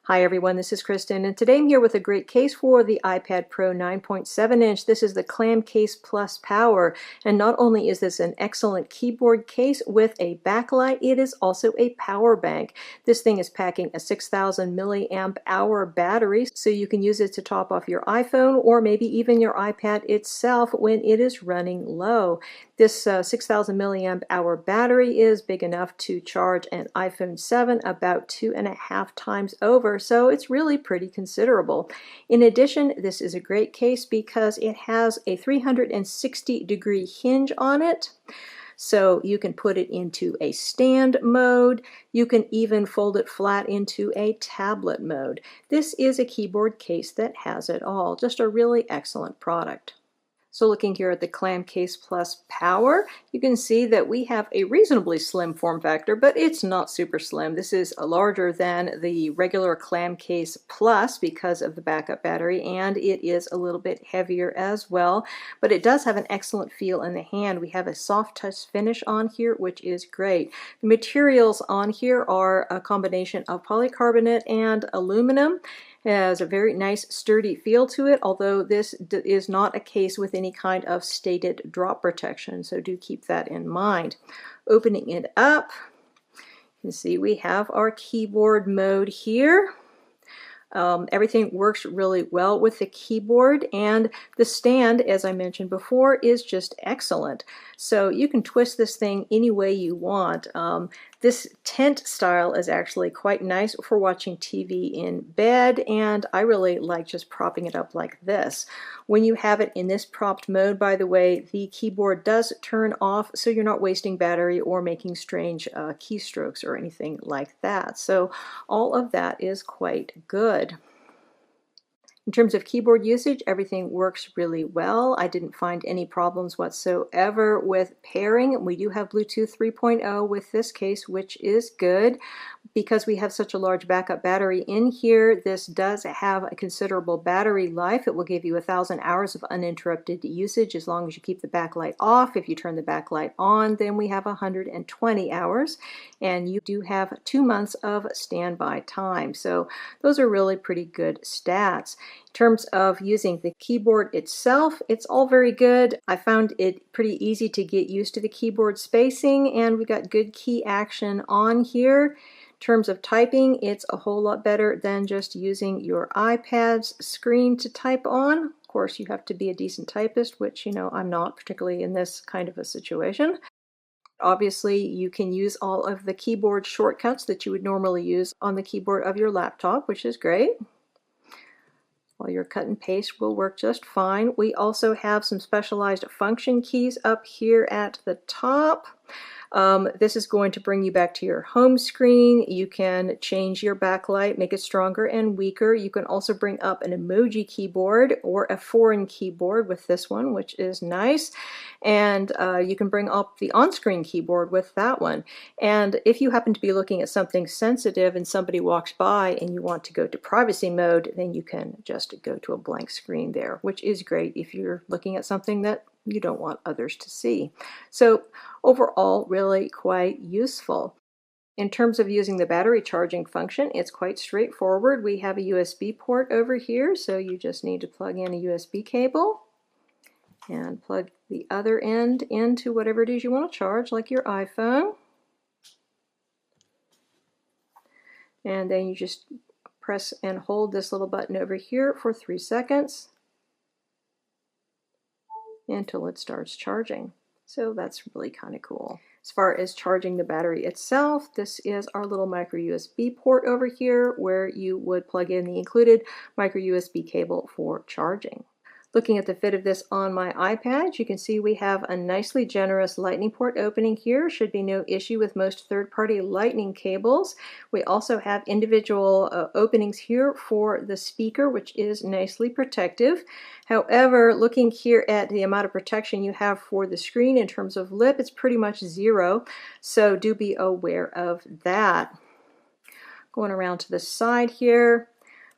Hi everyone, this is Kristen, and today I'm here with a great case for the iPad Pro 9.7 inch. This is the ClamCase Plus Power, and not only is this an excellent keyboard case with a backlight, it is also a power bank. This thing is packing a 6,000 milliamp hour battery, so you can use it to top off your iPhone or maybe even your iPad itself when it is running low. This 6,000 milliamp hour battery is big enough to charge an iPhone 7 about 2.5 times over, so it's really pretty considerable. In addition, this is a great case because it has a 360-degree hinge on it. So you can put it into a stand mode. You can even fold it flat into a tablet mode. This is a keyboard case that has it all. Just a really excellent product. So looking here at the ClamCase Plus Power, you can see that we have a reasonably slim form factor, but it's not super slim. This is larger than the regular ClamCase Plus because of the backup battery, and it is a little bit heavier as well, but it does have an excellent feel in the hand. We have a soft touch finish on here, which is great. The materials on here are a combination of polycarbonate and aluminum. It has a very nice sturdy feel to it, although this is not a case with any kind of stated drop protection, so do keep that in mind. Opening it up, you can see we have our keyboard mode here. Everything works really well with the keyboard, and the stand, as I mentioned before, is just excellent. So you can twist this thing any way you want. This tent style is actually quite nice for watching TV in bed, and I really like just propping it up like this. When you have it in this propped mode, by the way, the keyboard does turn off, so you're not wasting battery or making strange keystrokes or anything like that. So all of that is quite good. In terms of keyboard usage, everything works really well. I didn't find any problems whatsoever with pairing. We do have Bluetooth 3.0 with this case, which is good. Because we have such a large backup battery in here, this does have a considerable battery life. It will give you 1,000 hours of uninterrupted usage as long as you keep the backlight off. If you turn the backlight on, then we have 120 hours, and you do have 2 months of standby time. So those are really pretty good stats. In terms of using the keyboard itself, it's all very good. I found it pretty easy to get used to the keyboard spacing, and we got good key action on here. In terms of typing, it's a whole lot better than just using your iPad's screen to type on. Of course, you have to be a decent typist, which, you know, I'm not, particularly in this kind of a situation. Obviously, you can use all of the keyboard shortcuts that you would normally use on the keyboard of your laptop, which is great. Well, your cut and paste will work just fine. We also have some specialized function keys up here at the top. This is going to bring you back to your home screen. You can change your backlight, make it stronger and weaker. You can also bring up an emoji keyboard or a foreign keyboard with this one, which is nice. And you can bring up the on-screen keyboard with that one. And if you happen to be looking at something sensitive and somebody walks by and you want to go to privacy mode, then you can just go to a blank screen there, which is great if you're looking at something that you don't want others to see. So overall, really quite useful. In terms of using the battery charging function, it's quite straightforward. We have a USB port over here, so you just need to plug in a USB cable and plug the other end into whatever it is you want to charge, like your iPhone. And then you just press and hold this little button over here for 3 seconds until it starts charging. So that's really kind of cool. As far as charging the battery itself, this is our little micro USB port over here where you would plug in the included micro USB cable for charging. Looking at the fit of this on my iPad, you can see we have a nicely generous lightning port opening here. Should be no issue with most third-party lightning cables. We also have individual openings here for the speaker, which is nicely protective. However, looking here at the amount of protection you have for the screen in terms of lip, it's pretty much zero, so do be aware of that. Going around to the side here,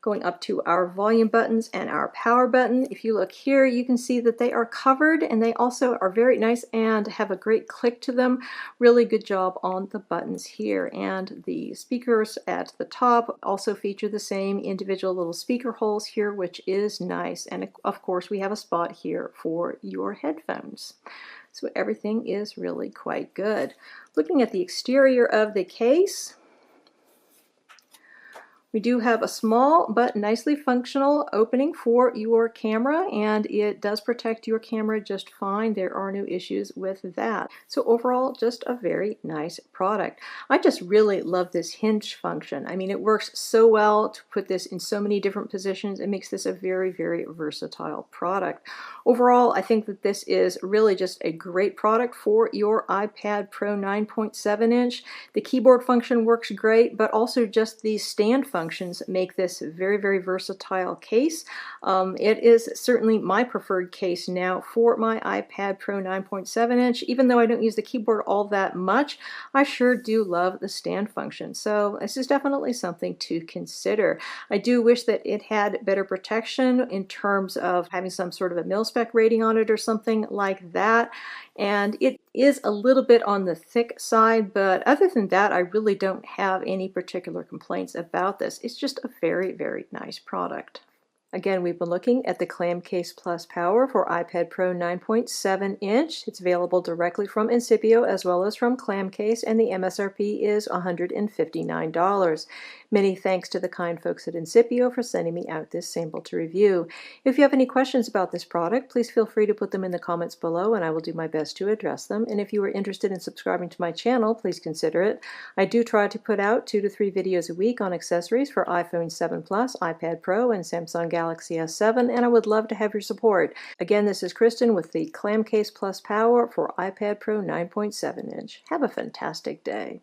Going up to our volume buttons and our power button. If you look here, you can see that they are covered, and they also are very nice and have a great click to them. Really good job on the buttons here. And the speakers at the top also feature the same individual little speaker holes here, which is nice. And of course, we have a spot here for your headphones. So everything is really quite good. Looking at the exterior of the case, we do have a small but nicely functional opening for your camera, and it does protect your camera just fine. There are no issues with that. So overall, just a very nice product. I just really love this hinge function. I mean, it works so well to put this in so many different positions. It makes this a very, very versatile product. Overall, I think that this is really just a great product for your iPad Pro 9.7 inch. The keyboard function works great, but also just the stand functions make this a very, very versatile case. It is certainly my preferred case now for my iPad Pro 9.7 inch. Even though I don't use the keyboard all that much, I sure do love the stand function. So this is definitely something to consider. I do wish that it had better protection in terms of having some sort of a mil-spec rating on it or something like that. And it is a little bit on the thick side, but other than that, I really don't have any particular complaints about this. It's just a very, very nice product. Again, we've been looking at the ClamCase Plus Power for iPad Pro 9.7 inch. It's available directly from Incipio as well as from ClamCase, and the MSRP is $159. Many thanks to the kind folks at Incipio for sending me out this sample to review. If you have any questions about this product, please feel free to put them in the comments below, and I will do my best to address them. And if you are interested in subscribing to my channel, please consider it. I do try to put out 2 to 3 videos a week on accessories for iPhone 7 Plus, iPad Pro, and Samsung Galaxy S7, and I would love to have your support. Again, this is Kristen with the ClamCase Plus Power for iPad Pro 9.7 inch. Have a fantastic day.